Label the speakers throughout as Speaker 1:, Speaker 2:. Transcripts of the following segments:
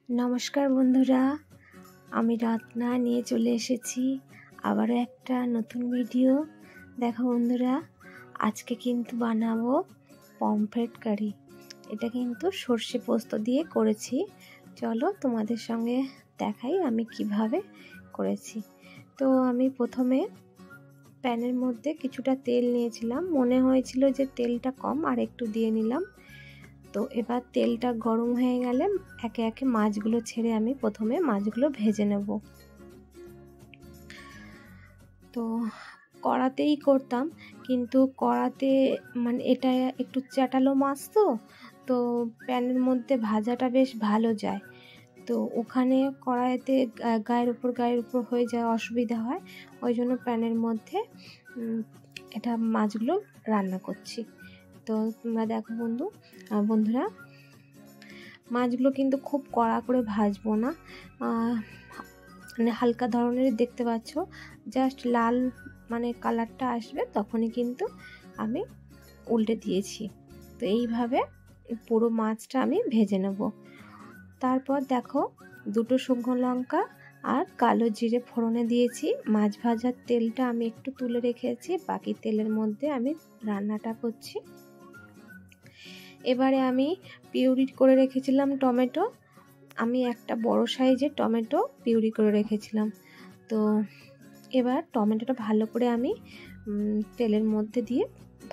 Speaker 1: নমস্কার বন্ধুরা, আমি রত্না নিয়ে চলে এসেছি আবারও একটা নতুন ভিডিও। দেখো বন্ধুরা, আজকে কিন্তু বানাবো পমফ্রেট কারি। এটা কিন্তু সর্ষে পোস্ত দিয়ে করেছি। চলো তোমাদের সঙ্গে দেখাই আমি কিভাবে করেছি। তো আমি প্রথমে প্যানের মধ্যে কিছুটা তেল নিয়েছিলাম, মনে হয়েছিল যে তেলটা কম, আর একটু দিয়ে নিলাম। তো এবার তেলটা গরম হয়ে গেলে একে একে মাছগুলো ছেড়ে আমি প্রথমে মাছগুলো ভেজে নেব। তো কড়াতেই করতাম, কিন্তু কড়াতে মানে এটা একটু চ্যাটালো মাছ, তো প্যানের মধ্যে ভাজাটা বেশ ভালো যায়। তো ওখানে কড়াইতে গায়ের উপর হয়ে যায়, অসুবিধা হয়। ওই জন্য প্যানের মধ্যে এটা মাছগুলো রান্না করছি। তো তোমরা দেখো বন্ধুরা, মাছগুলো কিন্তু খুব কড়া করে ভাজবো না, মানে হালকা ধরনের দেখতে পাচ্ছ, জাস্ট লাল মানে কালারটা আসবে তখনই কিন্তু আমি উল্টে দিয়েছি। তো এইভাবে পুরো মাছটা আমি ভেজে নেব। তারপর দেখো, দুটো শুকনো লঙ্কা আর কালো জিরে ফোড়নে দিয়েছি। মাছ ভাজার তেলটা আমি একটু তুলে রেখেছি, বাকি তেলের মধ্যে আমি রান্নাটা করছি। এবারে আমি পিউরি করে রেখেছিলাম টমেটো, আমি একটা বড় সাইজের টমেটো পিউরি করে রেখেছিলাম। তো এবার টমেটোটা ভালো করে আমি তেলের মধ্যে দিয়ে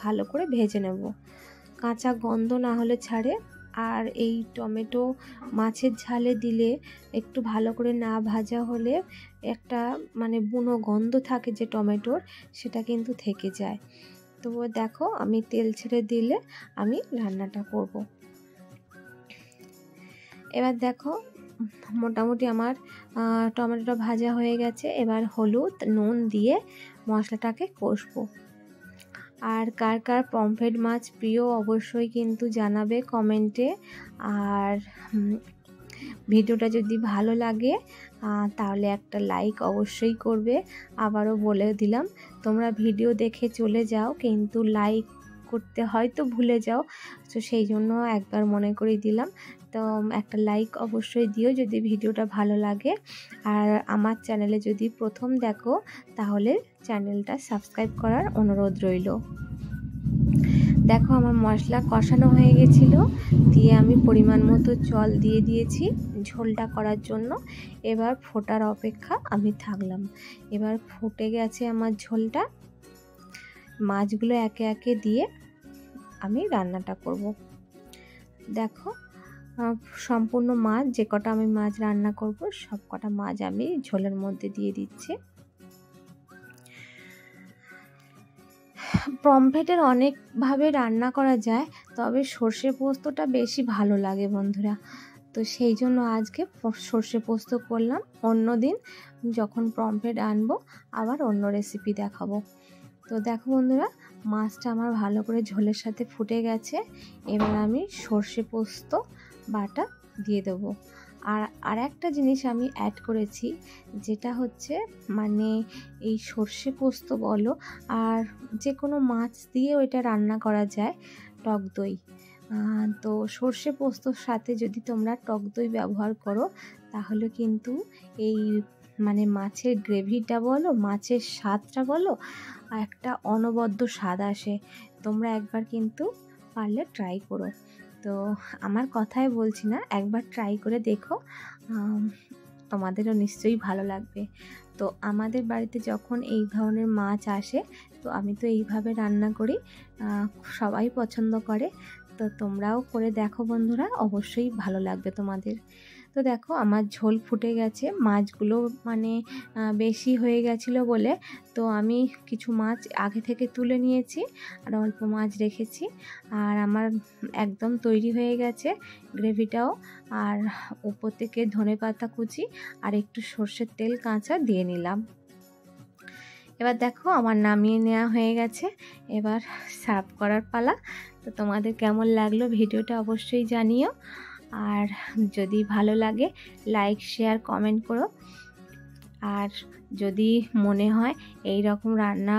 Speaker 1: ভালো করে ভেজে নেব, কাঁচা গন্ধ না হলে ছাড়ে। আর এই টমেটো মাছের ঝালে দিলে একটু ভালো করে না ভাজা হলে একটা মানে বুনো গন্ধ থাকে যে টমেটোর, সেটা কিন্তু থেকে যায়। তো দেখো, আমি তেল ছেড়ে দিলে আমি রান্নাটা করব। এবার দেখো, মোটামুটি আমার টমেটোটা ভাজা হয়ে গেছে। এবার হলুদ নুন দিয়ে মশলাটাকে কষবো। আর কার কার পমফ্রেট মাছ প্রিয় অবশ্যই কিন্তু জানাবে কমেন্টে। আর ভিডিওটা যদি ভালো লাগে তাহলে একটা লাইক অবশ্যই করবে। আবারও বলে দিলাম, তোমরা ভিডিও দেখে চলে যাও কিন্তু লাইক করতে হয়তো ভুলে যাও, তো সেই জন্য একবার মনে করিয়ে দিলাম। তো একটা লাইক অবশ্যই দিও যদি ভিডিওটা ভালো লাগে। আর আমার চ্যানেলে যদি প্রথম দেখো তাহলে চ্যানেলটা সাবস্ক্রাইব করার অনুরোধ রইল। দেখো, আমার মশলা কষানো হয়ে গেছিলো, দিয়ে আমি পরিমাণ মতো জল দিয়ে দিয়েছি ঝোলটা করার জন্য। এবার ফোটার অপেক্ষা আমি থাকলাম। এবার ফুটে গেছে আমার ঝোলটা, মাছগুলো একে একে দিয়ে আমি রান্নাটা করব। দেখো, সম্পূর্ণ মাছ, যে কটা আমি মাছ রান্না করব সব কটা মাছ আমি ঝোলের মধ্যে দিয়ে দিচ্ছি। পমফ্রেটের অনেকভাবে রান্না করা যায়, তবে সর্ষে পোস্তটা বেশি ভালো লাগে বন্ধুরা। তো সেই জন্য আজকে সর্ষে পোস্ত করলাম। অন্য দিন যখন পমফ্রেট আনবো আবার অন্য রেসিপি দেখাবো। তো দেখো বন্ধুরা, মাছটা আমার ভালো করে ঝোলের সাথে ফুটে গেছে। এবার আমি সর্ষে পোস্ত বাটা দিয়ে দেবো। আর একটা জিনিস আমি অ্যাড করেছি, যেটা হচ্ছে মানে এই সর্ষে পোস্ত বলো আর যে কোনো মাছ দিয়েও এটা রান্না করা যায়, টক দই। তো সর্ষে পোস্তর সাথে যদি তোমরা টক দই ব্যবহার করো তাহলে কিন্তু এই মানে মাছের গ্রেভিটা বলো, মাছের স্বাদটা বলো, একটা অনবদ্য স্বাদ আসে। তোমরা একবার কিন্তু পারলে ট্রাই করো। তো আমার কথাই বলছি না, একবার ট্রাই করে দেখো, তোমাদেরও নিশ্চয়ই ভালো লাগবে। তো আমাদের বাড়িতে যখন এই ধরনের মাছ আসে তো আমি তো এইভাবে রান্না করি, সবাই পছন্দ করে। তো তোমরাও করে দেখো বন্ধুরা, অবশ্যই ভালো লাগবে তোমাদের। তো দেখো, আমার ঝোল ফুটে গেছে, মাছগুলো মানে বেশি হয়ে গেছিলো বলে তো আমি কিছু মাছ আগে থেকে তুলে নিয়েছি আর অল্প মাছ রেখেছি। আর আমার একদম তৈরি হয়ে গেছে গ্রেভিটাও। আর উপর থেকে ধনেপাতা কুচি আর একটু সর্ষের তেল কাঁচা দিয়ে নিলাম। এবার দেখো, আমার নামিয়ে নেওয়া হয়ে গেছে, এবার সার্ভ করার পালা। তো তোমাদের কেমন লাগলো ভিডিওটা অবশ্যই জানিও। আর যদি ভালো লাগে লাইক শেয়ার কমেন্ট করো। আর যদি মনে হয় এই রকম রান্না